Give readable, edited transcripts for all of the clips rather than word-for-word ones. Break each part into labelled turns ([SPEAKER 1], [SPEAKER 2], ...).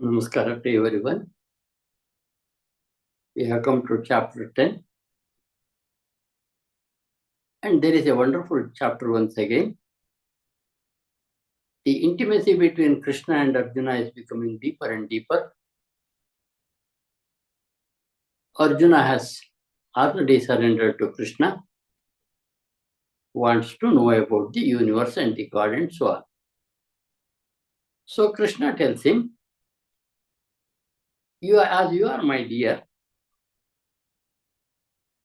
[SPEAKER 1] Namaskar to everyone. We have come to chapter 10. And there is a wonderful chapter once again. The intimacy between Krishna and Arjuna is becoming deeper and deeper. Arjuna has already surrendered to Krishna, wants to know about the universe and the God and so on. So Krishna tells him, as you are my dear,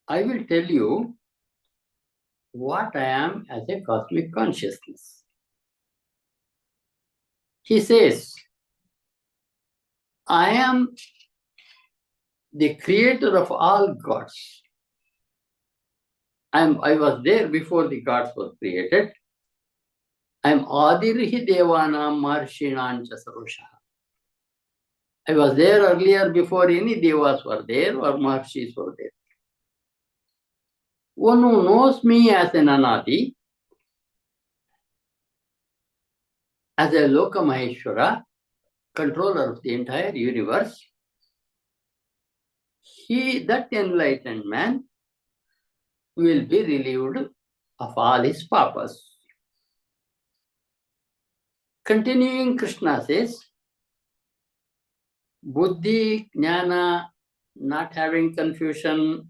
[SPEAKER 1] I will tell you what I am as a cosmic consciousness. He says, I am the creator of all gods. I was there before the gods were created. I am Adirhi Devanam Maharshinam Sarvashaha. I was there earlier before any devas were there or Maharshis were there. One who knows me as an Anadi, as a Loka Maheshwara, controller of the entire universe, that enlightened man, will be relieved of all his papas. Continuing, Krishna says, Buddhi, Jnana, not having confusion,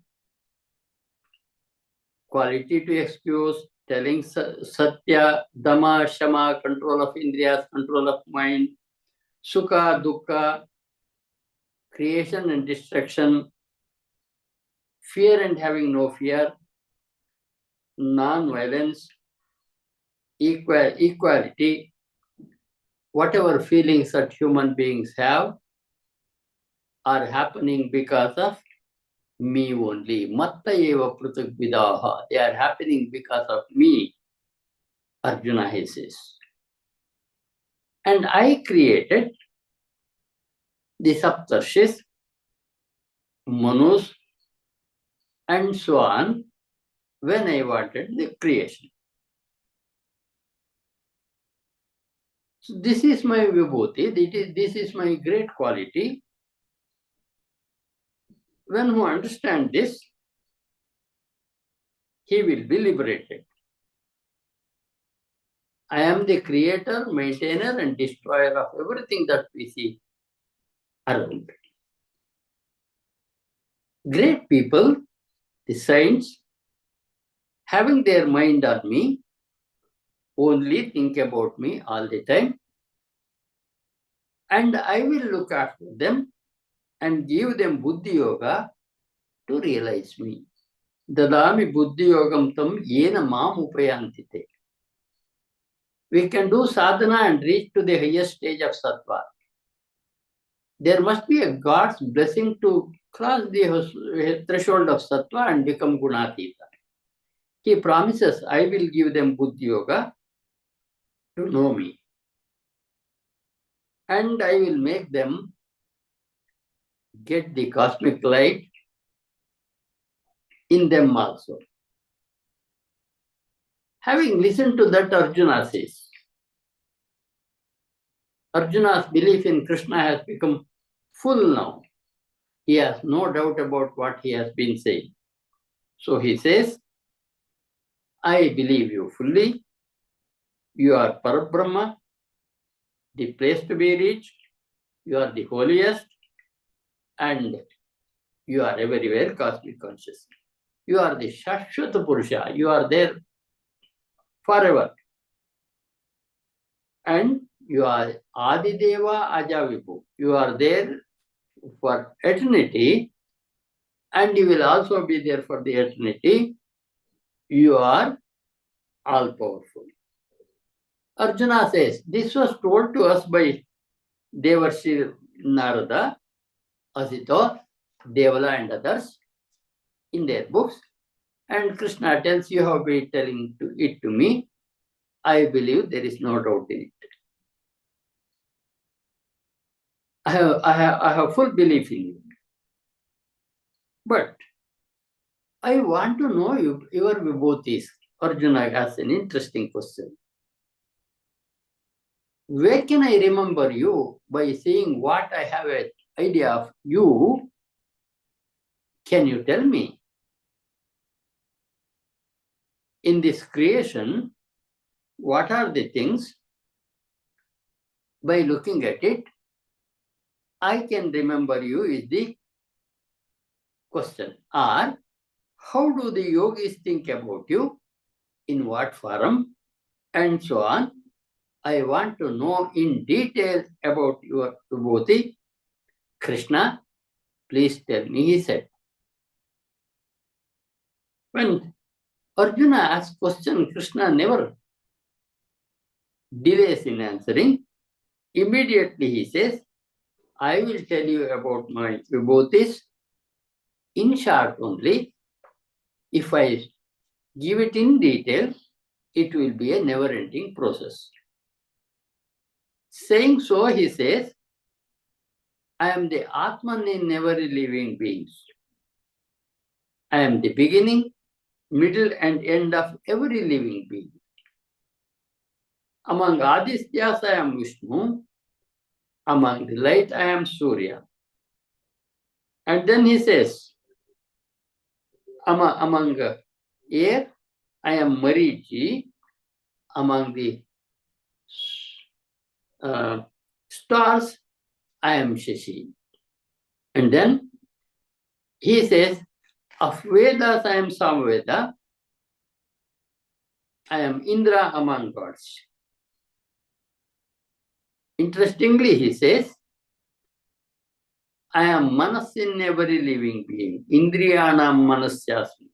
[SPEAKER 1] quality to excuse, telling Satya, Dhamma, Shama, control of Indriyas, control of mind, Sukha, Dukkha, creation and destruction, fear and having no fear, non-violence, equality, whatever feelings that human beings have are happening because of me only. Matta eva pruthak vidaha. They are happening because of me, Arjuna he says. And I created the Saptarshis, Manus, and so on when I wanted the creation. So this is my vibhuti, this is my great quality. When who understands this, he will be liberated. I am the creator, maintainer, and destroyer of everything that we see around. Great people, the saints, having their mind on me, only think about me all the time, and I will look after them and give them Buddhi Yoga to realize me. Dadami Buddhi Yogam tam yena mam upayantite. We can do sadhana and reach to the highest stage of sattva. There must be a God's blessing to cross the threshold of sattva and become gunatita. He promises, I will give them Buddhi Yoga to know me. And I will make them get the cosmic light in them also. Having listened to that, Arjuna says, Arjuna's belief in Krishna has become full now. He has no doubt about what he has been saying. So he says, I believe you fully. You are Parabrahma, the place to be reached. You are the holiest, and you are everywhere cosmic consciousness. You are the Shashwata Purusha. You are there forever. And you are Adideva Ajavipu. You are there for eternity, and you will also be there for the eternity. You are all powerful. Arjuna says, this was told to us by Devarshi Narada, Asito, Devala and others in their books. And Krishna tells, you have been telling it to me. I believe there is no doubt in it. I have full belief in you. But I want to know your vibhutis. Arjuna asks an interesting question. Where can I remember you? By seeing what I have an idea of you, can you tell me? In this creation, what are the things? By looking at it, I can remember you is the question. Or how do the yogis think about you? In what form? And so on. I want to know in detail about your Vibhuti. Krishna, please tell me, he said. When Arjuna asked question, Krishna never delays in answering. Immediately he says, I will tell you about my Vibhutis in short only. If I give it in detail, it will be a never-ending process. Saying so, he says, I am the Atman in every living beings. I am the beginning, middle and end of every living being. Among Adityas, I am Vishnu. Among the light, I am Surya. And then he says, among air, I am Marichi. Among the stars, I am Shashi. And then he says, of Vedas, I am Samveda. I am Indra among gods. Interestingly, he says, I am Manas in every living being. Indriyanam Manasyasmi.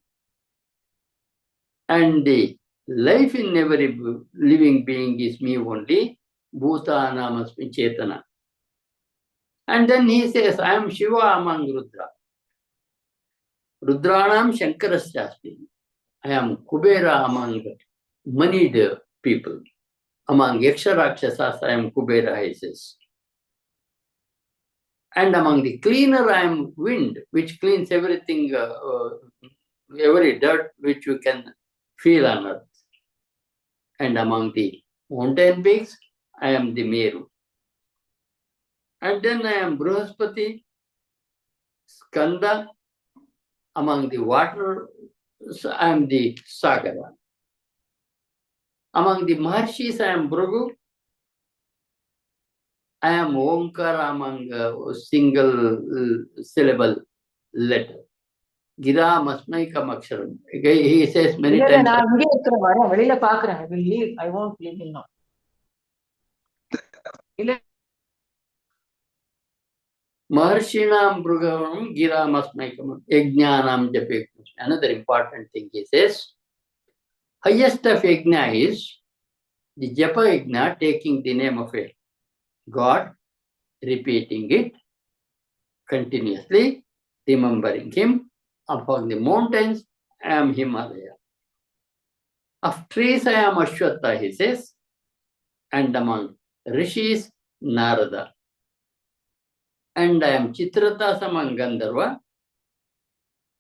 [SPEAKER 1] And the life in every living being is me only. Bhutanam Asmi Chetana. And then he says, I am Shiva among Rudra. Rudranam Shankarasyasmi. I am Kubera among moneyed people. Among Yaksha Rakshasas, I am Kubera, he says. And among the cleaner, I am wind, which cleans everything, every dirt which you can feel on earth. And among the mountain peaks, I am the Meru. And then I am Bruhaspati, Skanda. Among the water, I am the Sagara. Among the Maharshis, I am Bhrigu. I am Omkara among a single syllable letter. Gira Masmaikam Aksharam. He says many times.
[SPEAKER 2] I will leave. I won't leave him now.
[SPEAKER 1] Maharshinam Bhrigavam Gira Masmaikam Yajnanam Jape. Another important thing he says, highest of yajna is the Japa yajna, taking the name of a God, repeating it continuously, remembering him. Upon the mountains, I am Himalaya. Of trees, I am Ashwatha, he says. And among rishis, Narada. And I am Chitratas among Gandharva.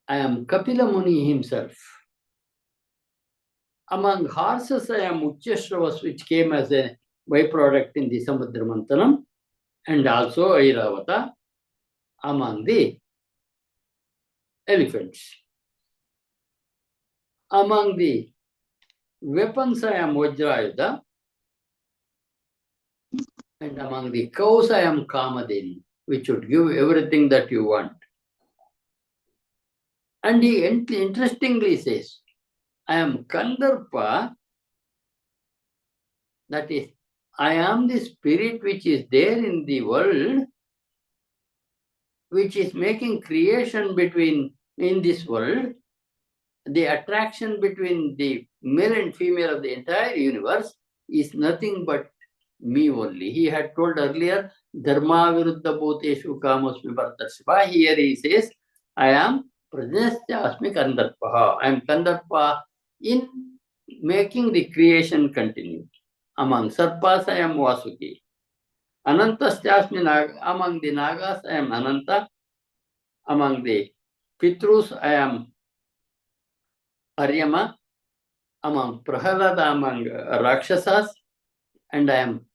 [SPEAKER 1] I am Kapila Muni himself. Among horses, I am Ucheshravas, which came as a byproduct in the Samudra Mantanam, and also Airavata. Among the elephants. Among the weapons, I am Vajrayuda. And among the cows, I am Kamadeni, which would give everything that you want. And he interestingly says, I am Kandarpa, that is, I am the spirit which is there in the world, which is making creation in this world, the attraction between the male and female of the entire universe is nothing but me only. He had told earlier, Dharma Viruddha Bhuteshu Kamasmi Bhartashiva. Here he says, I am Prajnasya Asmi Kandarpa. I am Kandarpa in making the creation continue. Among Sarpas, I am Vasuki. Anantasya Asmi Naga. Among the Nagas, I am Ananta. Among the Pitrus, I am Aryama. Among Prahalada, among Rakshasas, and I am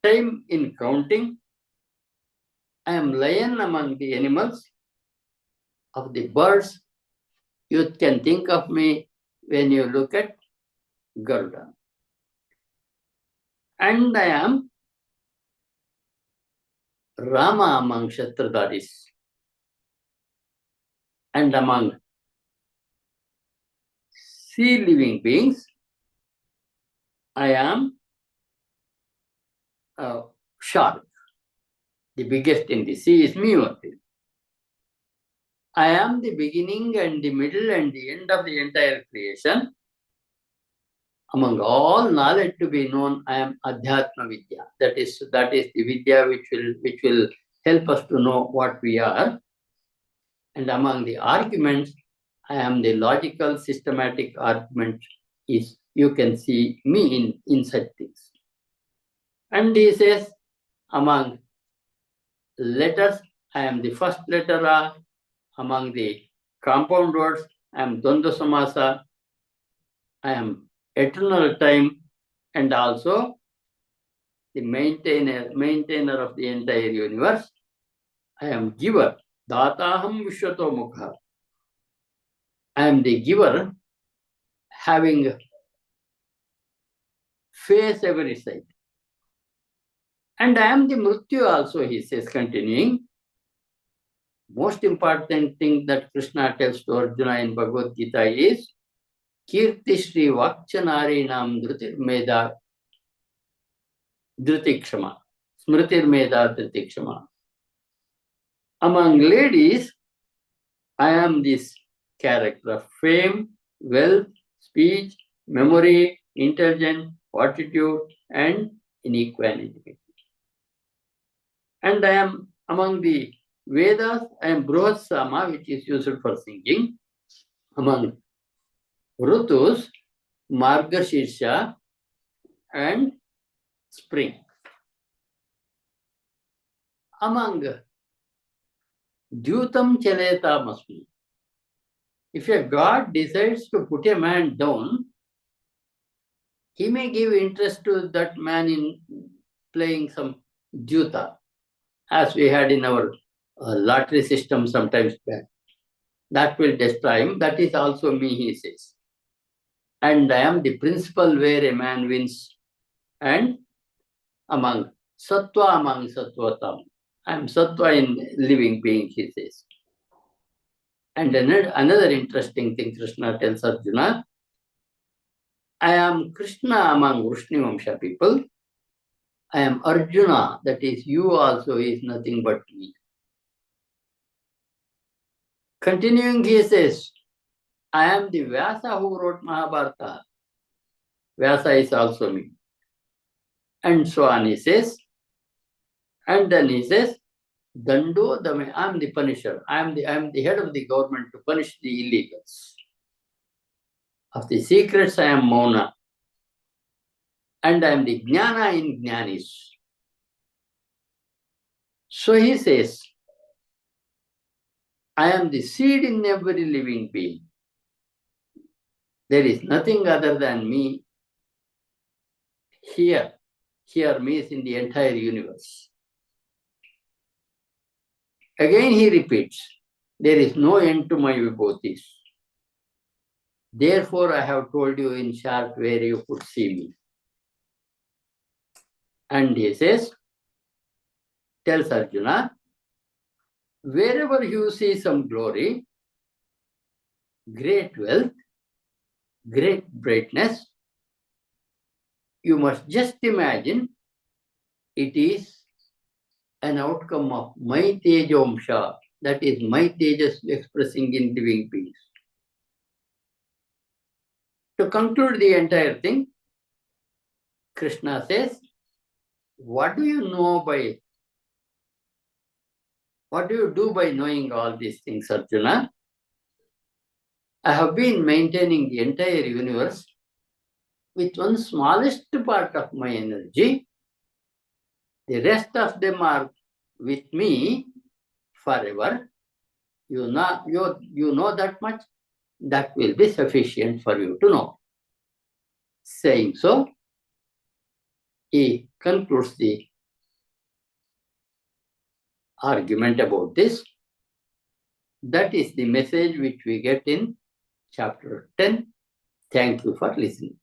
[SPEAKER 1] time in counting. I am lion among the animals. Of the birds, you can think of me when you look at Garuda. And I am Rama among Kshatradaris. And among sea living beings, I am a shark. The biggest in the sea is me only. I am the beginning and the middle and the end of the entire creation. Among all knowledge to be known, I am Adhyatma Vidya. That is the Vidya which will help us to know what we are. And among the arguments, I am the logical, systematic argument. Is you can see me in such things. And he says, among letters, I am the first letter A. Among the compound words, I am Dvandva Samasa. I am eternal time, and also the maintainer of the entire universe. I am giver. Dataham Vishwato Mukha. I am the giver, having face every side. And I am the Mrityu also, he says, continuing. Most important thing that Krishna tells to Arjuna in Bhagavad Gita is Kirti Shri Vakchanari Nam Dhrutir Meda Dhrutikshama. Smritir Meda Dhrutikshama. Among ladies, I am this character of fame, wealth, speech, memory, intelligence, fortitude, and inequanimity. And I am among the Vedas, I am Bruhadsama, which is used for singing. Among Rutus, Margashirsha, and spring. Among Dhyutam Chaleta Masmi. If a god decides to put a man down, he may give interest to that man in playing some Dhyuta, as we had in our lottery system sometimes back. That will destroy him. That is also me, he says. And I am the principle where a man wins. And among Sattva, among Sattvatam. I am Sattva in living being, he says. And another interesting thing Krishna tells Arjuna, I am Krishna among Vrushnivamsha people. I am Arjuna, that is you also is nothing but me. Continuing, he says, I am the Vyasa who wrote Mahabharata. Vyasa is also me. And so on, he says. And then he says, Dando Dame, I am the punisher. I am the head of the government to punish the illegals. Of the secrets, I am Mauna. And I am the Jnana in Jnanis. So he says, I am the seed in every living being. There is nothing other than me here. Here means in the entire universe. Again he repeats, there is no end to my vibhutis. Therefore I have told you in short where you could see me. And he says, tells Arjuna, wherever you see some glory, great wealth, great brightness, you must just imagine it is an outcome of my Tejomsha, that is my Tejas expressing in living beings. To conclude the entire thing, Krishna says, what do you do by knowing all these things, Arjuna? I have been maintaining the entire universe with one smallest part of my energy. The rest of them are with me forever. You know that much. That will be sufficient for you to know. Saying so, he concludes the argument about this. That is the message which we get in chapter 10. Thank you for listening.